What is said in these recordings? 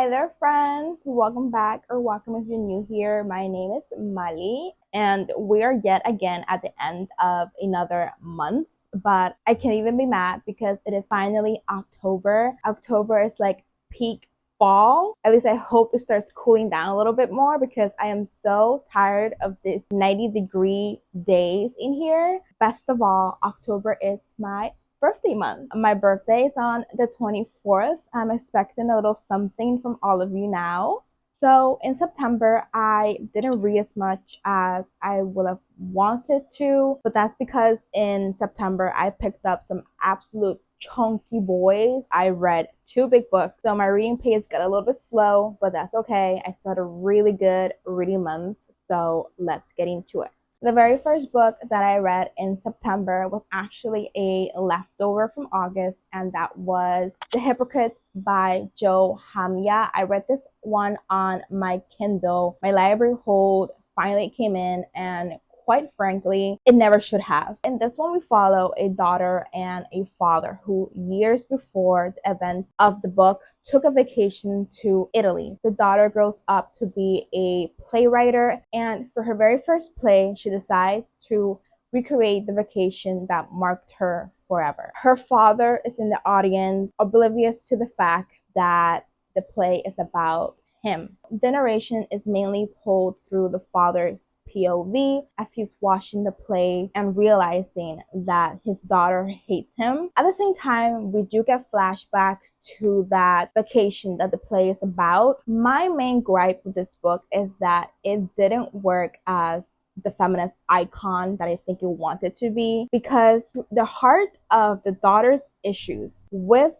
Hi there, friends. Welcome back, or welcome if you're new here. My name is Mali, and we are yet again at the end of another month. But I can't even be mad because it is finally October. October is like peak fall. At least I hope it starts cooling down a little bit more because I am so tired of these 90-degree days in here. Best of all, October is my birthday month. My birthday is on the 24th. I'm expecting a little something from all of you now. So in September, I didn't read as much as I would have wanted to, but that's because in September, I picked up some absolute chunky boys. I read two big books, so my reading pace got a little bit slow, but that's okay. I started a really good reading month, so let's get into it. The very first book that I read in September was actually a leftover from August, and that was The Hypocrite by Joe Hamya. I read this one on my Kindle. My library hold finally came in, and quite frankly, it never should have. In this one, we follow a daughter and a father who, years before the event of the book, took a vacation to Italy. The daughter grows up to be a playwright, and for her very first play, she decides to recreate the vacation that marked her forever. Her father is in the audience, oblivious to the fact that the play is about him. The narration is mainly told through the father's POV as he's watching the play and realizing that his daughter hates him. At the same time, we do get flashbacks to that vacation that the play is about. My main gripe with this book is that it didn't work as the feminist icon that I think it wanted to be, because the heart of the daughter's issues with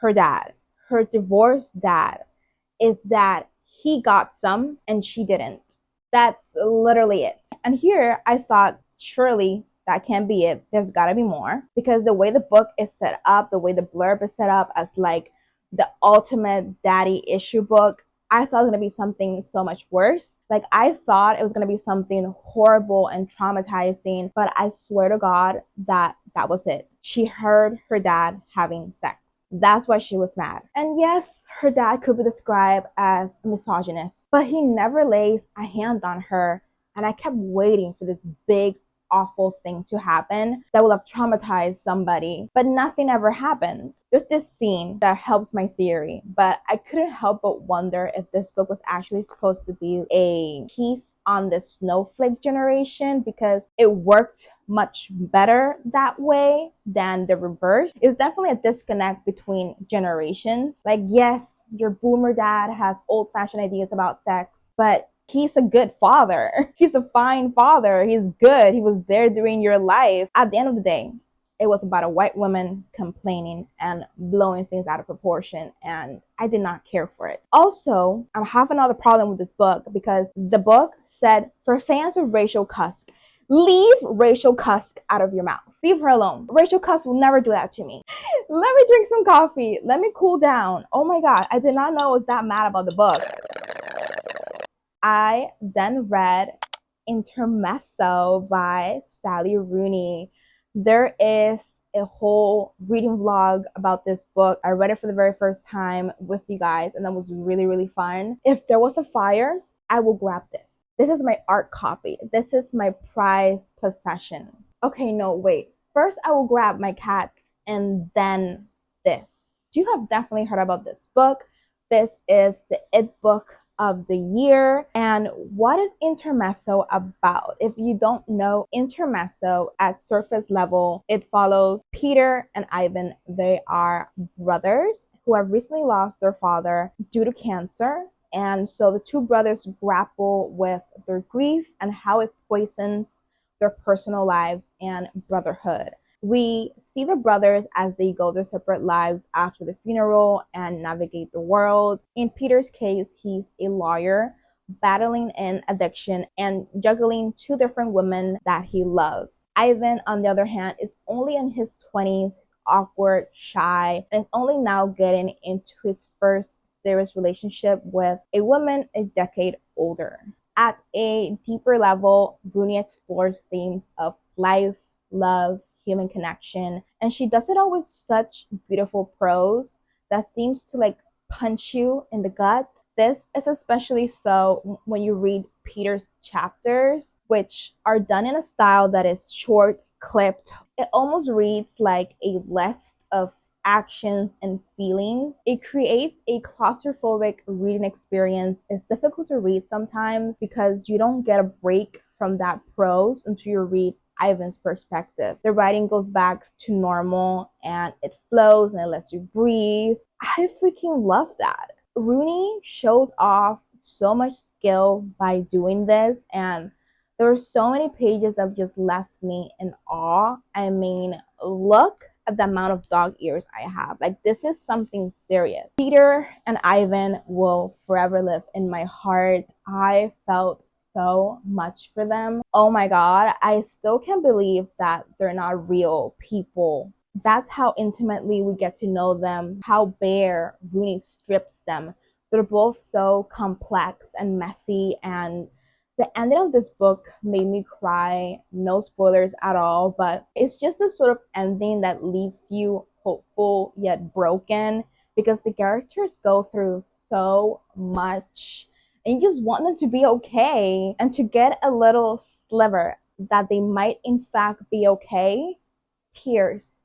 her dad, her divorced dad, is that he got some and she didn't. That's literally it. And here I thought, surely that can't be it. There's gotta be more. Because the way the book is set up, the way the blurb is set up as like the ultimate daddy issue book, I thought it was gonna be something so much worse. Like, I thought it was gonna be something horrible and traumatizing, but I swear to God that was it. She heard her dad having sex. That's why she was mad. And yes, her dad could be described as misogynist, but he never lays a hand on her. And I kept waiting for this big, awful thing to happen that will have traumatized somebody, but nothing ever happened. There's this scene that helps my theory, but I couldn't help but wonder if this book was actually supposed to be a piece on the snowflake generation, because it worked much better that way than the reverse. It's definitely a disconnect between generations. Like, yes, your boomer dad has old-fashioned ideas about sex, but he's a good father. He's a fine father. He's good. He was there during your life. At the end of the day, it was about a white woman complaining and blowing things out of proportion, and I did not care for it. Also, I have another problem with this book because the book said, for fans of Rachel Cusk, leave Rachel Cusk out of your mouth. Leave her alone. Rachel Cusk will never do that to me. Let me drink some coffee. Let me cool down. Oh my God, I did not know I was that mad about the book. I then read Intermezzo by Sally Rooney. There is a whole reading vlog about this book. I read it for the very first time with you guys, and that was really, really fun. If there was a fire, I will grab this. This is my art copy. This is my prized possession. Okay, no, wait. First, I will grab my cats and then this. You have definitely heard about this book. This is the It book of the year. And what is Intermezzo about? If you don't know, Intermezzo at surface level, it follows Peter and Ivan. They are brothers who have recently lost their father due to cancer. And so the two brothers grapple with their grief and how it poisons their personal lives and brotherhood. We see the brothers as they go their separate lives after the funeral and navigate the world. In Peter's case, he's a lawyer battling an addiction and juggling two different women that he loves. Ivan, on the other hand, is only in his 20s, he's awkward, shy, and is only now getting into his first serious relationship with a woman a decade older. At a deeper level, Rooney explores themes of life, love, human connection, and she does it all with such beautiful prose that seems to like punch you in the gut. This is especially so when you read Peter's chapters, which are done in a style that is short, clipped. It almost reads like a list of actions and feelings. It creates a claustrophobic reading experience. It's difficult to read sometimes because you don't get a break from that prose until you read Ivan's perspective. The writing goes back to normal and it flows and it lets you breathe. I freaking love that. Rooney shows off so much skill by doing this, and there were so many pages that just left me in awe. I mean, look at the amount of dog ears I have. Like, this is something serious. Peter and Ivan will forever live in my heart. I felt so much for them. Oh my god, I still can't believe that they're not real people. That's how intimately we get to know them, how bare Rooney strips them. They're both so complex and messy, and the ending of this book made me cry. No spoilers at all, but it's just a sort of ending that leaves you hopeful yet broken because the characters go through so much and you just want them to be okay, and to get a little sliver that they might in fact be okay. Tears,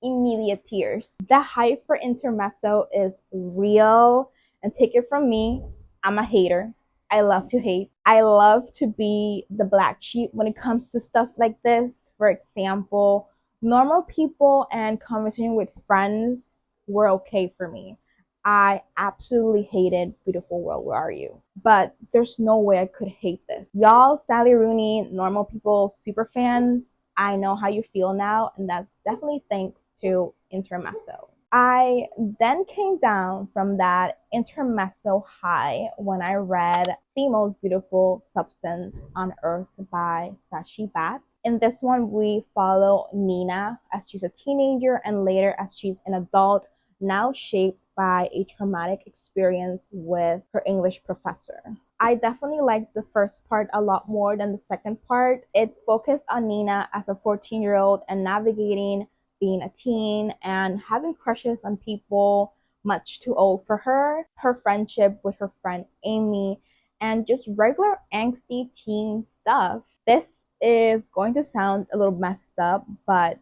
immediate tears. The hype for intermezzo is real, and take it from me, I'm a hater. I love to hate. I love to be the black sheep when it comes to stuff like this. For example, normal people and conversation with friends were okay for me. I absolutely hated Beautiful World, Where Are You? But there's no way I could hate this. Y'all, Sally Rooney, normal people, super fans, I know how you feel now, and that's definitely thanks to intermezzo. I then came down from that intermezzo high when I read The Most Beautiful Substance on Earth by Sashi Bat. In this one, we follow Nina as she's a teenager and later as she's an adult, now shaped by a traumatic experience with her English professor. I definitely liked the first part a lot more than the second part. It focused on Nina as a 14-year-old and navigating being a teen and having crushes on people much too old for her, her friendship with her friend Amy, and just regular angsty teen stuff. This is going to sound a little messed up, but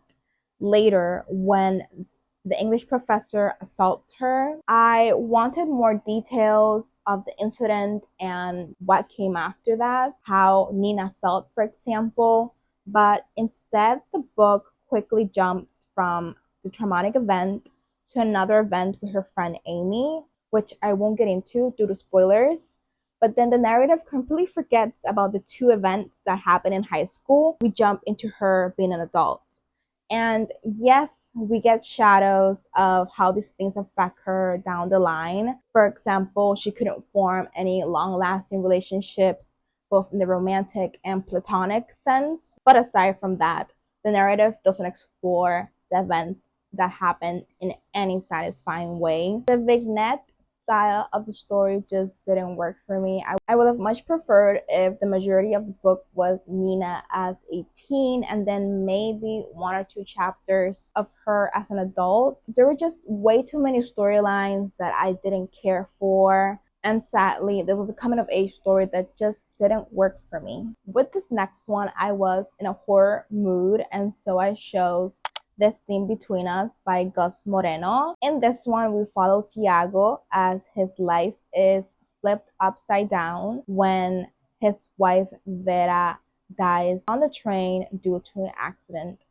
later when the English professor assaults her, I wanted more details of the incident and what came after that, how Nina felt, for example. But instead, the book quickly jumps from the traumatic event to another event with her friend Amy, which I won't get into due to spoilers. But then the narrative completely forgets about the two events that happened in high school. We jump into her being an adult. And yes, we get shadows of how these things affect her down the line. For example, she couldn't form any long lasting relationships, both in the romantic and platonic sense. But aside from that, the narrative doesn't explore the events that happen in any satisfying way. The vignette style of the story just didn't work for me. I would have much preferred if the majority of the book was Nina as a teen and then maybe one or two chapters of her as an adult. There were just way too many storylines that I didn't care for. And sadly, there was a coming of age story that just didn't work for me. With this next one, I was in a horror mood, and so I chose This Thing Between Us by Gus Moreno. In this one, we follow Tiago as his life is flipped upside down when his wife Vera dies on the train due to an accident.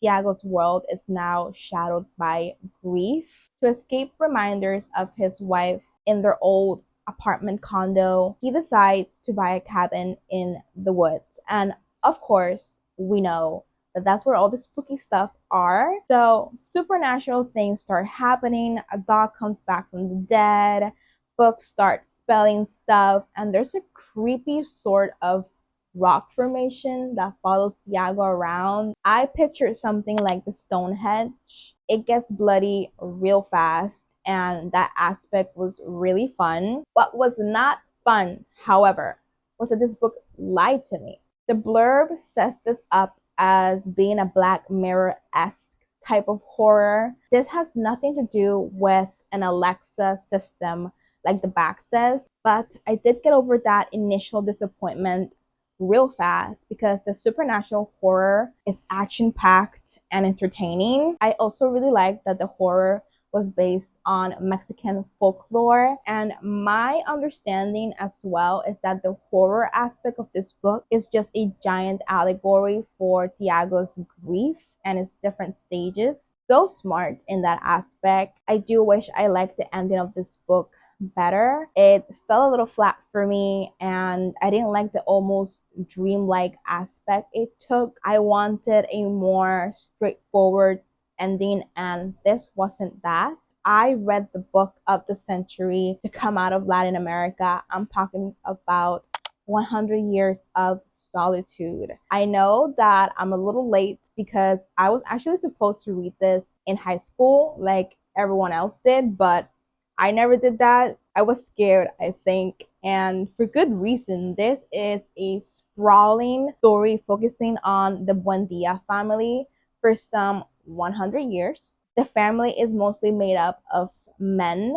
Tiago's world is now shadowed by grief. To escape reminders of his wife in their old apartment condo, he decides to buy a cabin in the woods. And of course, we know that's where all the spooky stuff are. So supernatural things start happening. A dog comes back from the dead. Books start spelling stuff. And there's a creepy sort of rock formation that follows Tiago around. I pictured something like the Stonehenge. It gets bloody real fast, and that aspect was really fun. What was not fun, however, was that this book lied to me. The blurb sets this up as being a Black Mirror-esque type of horror. This has nothing to do with an Alexa system like the back says, but I did get over that initial disappointment real fast because the supernatural horror is action packed and entertaining. I also really like that the horror was based on Mexican folklore. And my understanding as well is that the horror aspect of this book is just a giant allegory for Tiago's grief and its different stages. So smart in that aspect. I do wish I liked the ending of this book better. It fell a little flat for me, and I didn't like the almost dreamlike aspect it took. I wanted a more straightforward ending, and this wasn't that. I read the book of the century to come out of Latin America. I'm talking about 100 Years of Solitude. I know that I'm a little late because I was actually supposed to read this in high school like everyone else did, but I never did that. I was scared, I think, and for good reason. This is a sprawling story focusing on the Buendia family for some 100 years. The family is mostly made up of men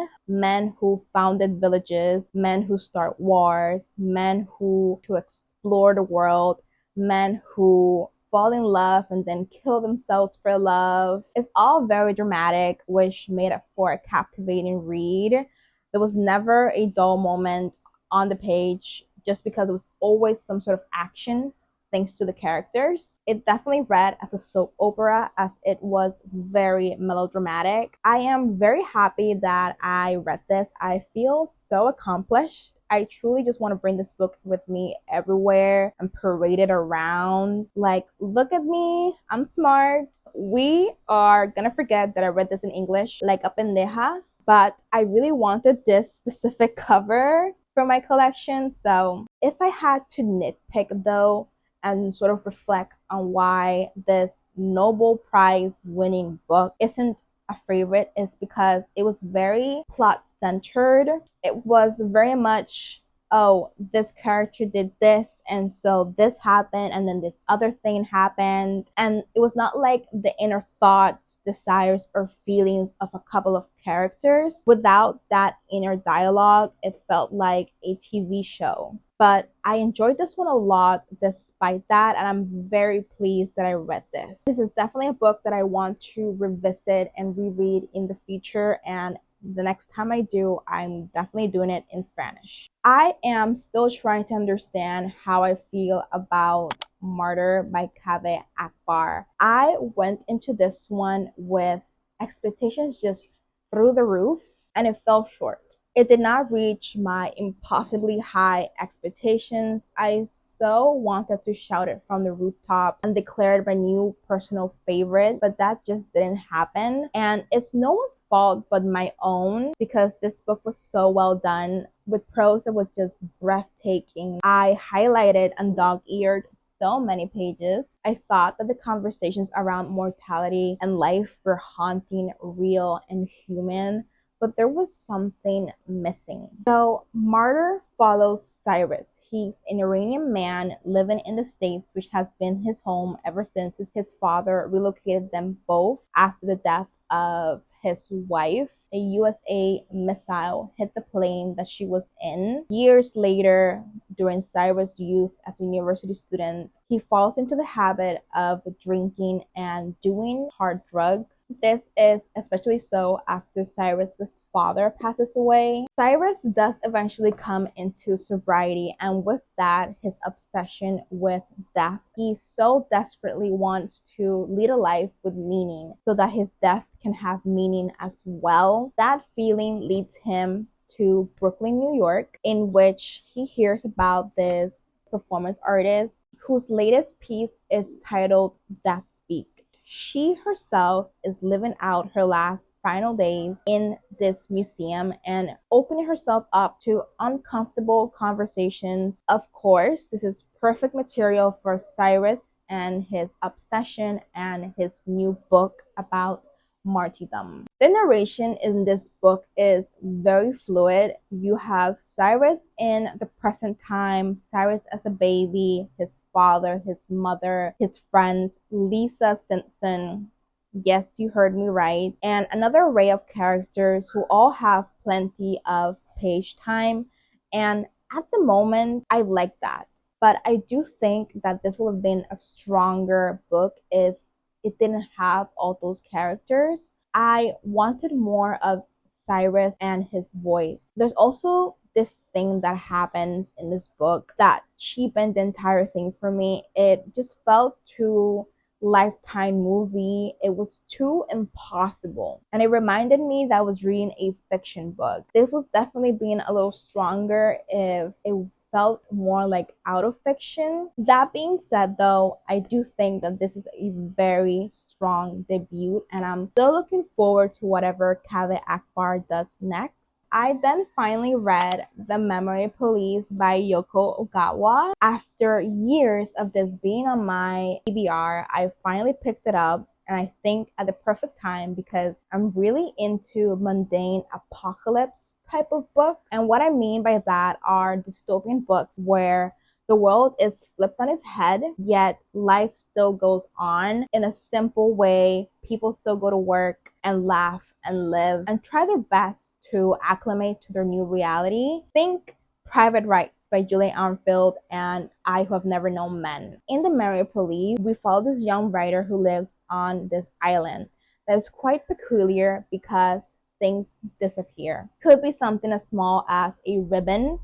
who founded villages, men who start wars, men who to explore the world, men who fall in love and then kill themselves for love. It's all very dramatic, which made it for a captivating read. There was never a dull moment on the page just because it was always some sort of action thanks to the characters. It definitely read as a soap opera as it was very melodramatic. I am very happy that I read this. I feel so accomplished. I truly just want to bring this book with me everywhere and parade it around. Like, look at me, I'm smart. We are gonna forget that I read this in English, like a pendeja, but I really wanted this specific cover for my collection. So if I had to nitpick though, and sort of reflect on why this Nobel Prize winning book isn't a favorite, is because it was very plot centered. It was very much, oh, this character did this, and so this happened, and then this other thing happened. And it was not like the inner thoughts, desires, or feelings of a couple of characters. Without that inner dialogue, it felt like a TV show. But I enjoyed this one a lot despite that, and I'm very pleased that I read this. This is definitely a book that I want to revisit and reread in the future, and the next time I do, I'm definitely doing it in Spanish. I am still trying to understand how I feel about Martyr by Kaveh Akbar. I went into this one with expectations just through the roof, and it fell short. It did not reach my impossibly high expectations. I so wanted to shout it from the rooftops and declare it my new personal favorite, but that just didn't happen. And it's no one's fault but my own because this book was so well done with prose that was just breathtaking. I highlighted and dog-eared so many pages. I thought that the conversations around mortality and life were haunting, real, and human, but there was something missing. So Martyr follows Cyrus. He's an Iranian man living in the States, which has been his home ever since his father relocated them both after the death of his wife. A USA missile hit the plane that she was in. Years later, during Cyrus' youth as a university student, he falls into the habit of drinking and doing hard drugs. This is especially so after Cyrus's father passes away. Cyrus does eventually come into sobriety, and with that, his obsession with death. He so desperately wants to lead a life with meaning so that his death can have meaning as well. That feeling leads him to Brooklyn, New York, in which he hears about this performance artist whose latest piece is titled Death Speak. She herself is living out her last final days in this museum and opening herself up to uncomfortable conversations. Of course, this is perfect material for Cyrus and his obsession and his new book about martyrdom. The narration in this book is very fluid. You have Cyrus in the present time, Cyrus as a baby, his father, his mother, his friends, Lisa Simpson, Yes, you heard me right. And another array of characters who all have plenty of page time. And at the moment, I like that. But I do think that this would have been a stronger book if it didn't have all those characters. I wanted more of Cyrus and his voice. There's also this thing that happens in this book that cheapened the entire thing for me. It just felt too Lifetime movie. It was too impossible. And it reminded me that I was reading a fiction book. This was definitely being a little stronger if it felt more like out of fiction. That being said, though, I do think that this is a very strong debut, and I'm still looking forward to whatever Kaveh Akbar does next. I then finally read The Memory Police by Yoko Ogawa. After years of this being on my TBR, I finally picked it up, and I think at the perfect time because I'm really into mundane apocalypse type of books. And what I mean by that are dystopian books where the world is flipped on its head, yet life still goes on in a simple way. People still go to work and laugh and live and try their best to acclimate to their new reality. Think Private Rights by Julie Armfield and I Who Have Never Known Men. In The Memory Police, we follow this young writer who lives on this island that is quite peculiar because things disappear. Could be something as small as a ribbon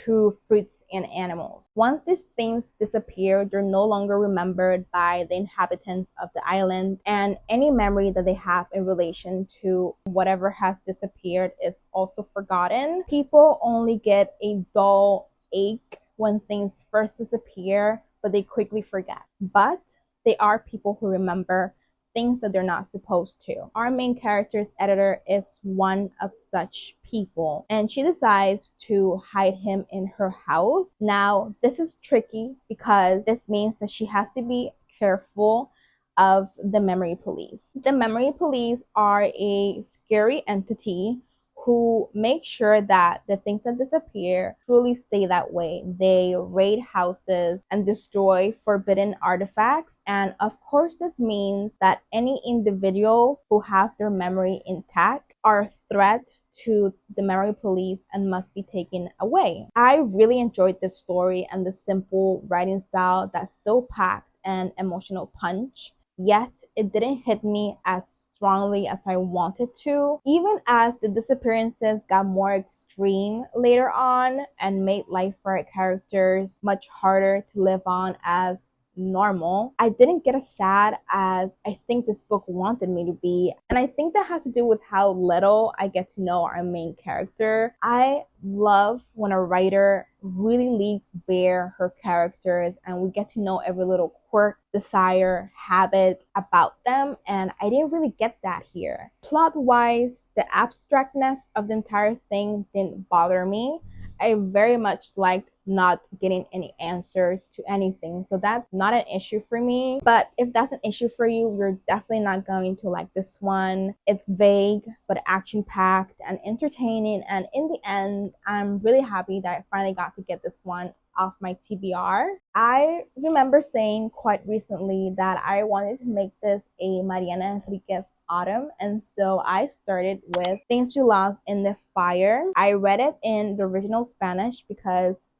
to fruits and animals. Once these things disappear, they're no longer remembered by the inhabitants of the island, and any memory that they have in relation to whatever has disappeared is also forgotten. People only get a dull ache when things first disappear, but they quickly forget. But they are people who remember things that they're not supposed to. Our main character's editor is one of such people, and she decides to hide him in her house. Now, this is tricky because this means that she has to be careful of the memory police. The memory police are a scary entity who make sure that the things that disappear truly stay that way. They raid houses and destroy forbidden artifacts. And of course, this means that any individuals who have their memory intact are a threat to the memory police and must be taken away. I really enjoyed this story and the simple writing style that still packed an emotional punch, yet it didn't hit me as strongly as I wanted to. Even as the disappearances got more extreme later on and made life for our characters much harder to live on as normal, I didn't get as sad as I think this book wanted me to be. And I think that has to do with how little I get to know our main character. I love when a writer really leaves bare her characters and we get to know every little quirk, desire, habit about them, and I didn't really get that here. Plot wise, the abstractness of the entire thing didn't bother me. I very much liked not getting any answers to anything. So that's not an issue for me. But if that's an issue for you, you're definitely not going to like this one. It's vague, but action packed and entertaining. And in the end, I'm really happy that I finally got to get this one off my TBR. I remember saying quite recently that I wanted to make this a Mariana Enriquez autumn, and so I started with Things You Lost in the Fire. I read it in the original Spanish because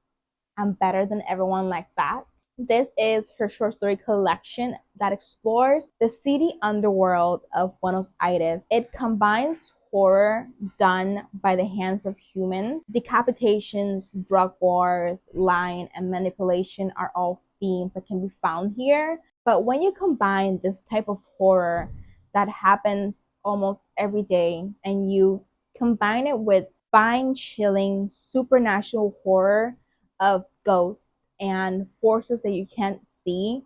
I'm better than everyone like that. This is her short story collection that explores the seedy underworld of Buenos Aires. It combines horror done by the hands of humans. Decapitations, drug wars, lying, and manipulation are all themes that can be found here. But when you combine this type of horror that happens almost every day and you combine it with spine-chilling supernatural horror of ghosts and forces that you can't see,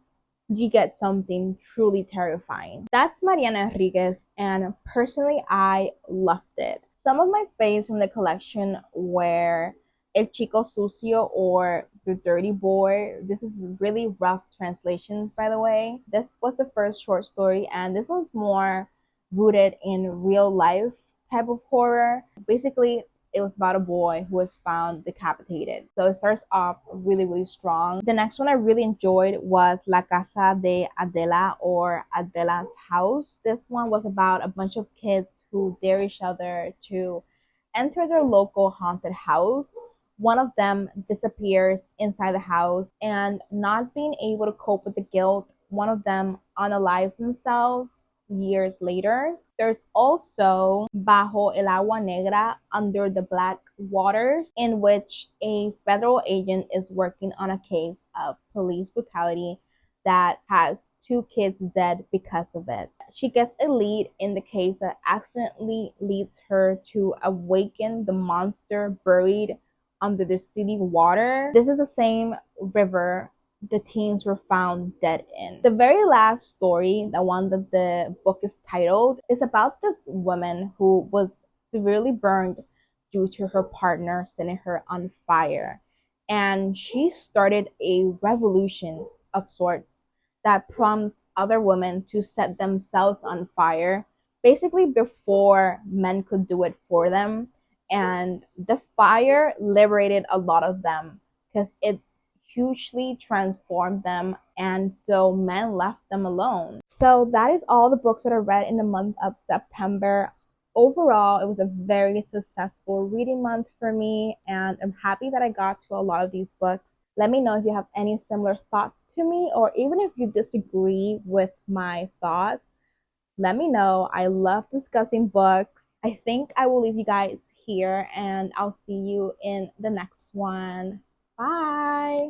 you get something truly terrifying. That's Mariana Enriquez, and personally, I loved it. Some of my faves from the collection were El Chico Sucio or The Dirty Boy. This is really rough translations, by the way. This was the first short story, and this one's more rooted in real life type of horror. Basically, it was about a boy who was found decapitated. So it starts off really, really strong. The next one I really enjoyed was La Casa de Adela, or Adela's House. This one was about a bunch of kids who dare each other to enter their local haunted house. One of them disappears inside the house, and not being able to cope with the guilt, one of them unalives himself years later. There's also Bajo el Agua Negra, Under the Black Waters, in which a federal agent is working on a case of police brutality that has two kids dead because of it. She gets a lead in the case that accidentally leads her to awaken the monster buried under the city water. This is the same river the teens were found dead in. The very last story, the one that the book is titled, is about this woman who was severely burned due to her partner setting her on fire. And she started a revolution of sorts that prompts other women to set themselves on fire, basically before men could do it for them. And the fire liberated a lot of them because it hugely transformed them, and so men left them alone. So that is all the books that I read in the month of September. Overall, it was a very successful reading month for me, and I'm happy that I got to a lot of these books. Let me know if you have any similar thoughts to me, or even if you disagree with my thoughts. Let me know. I love discussing books. I think I will leave you guys here, and I'll see you in the next one. Bye.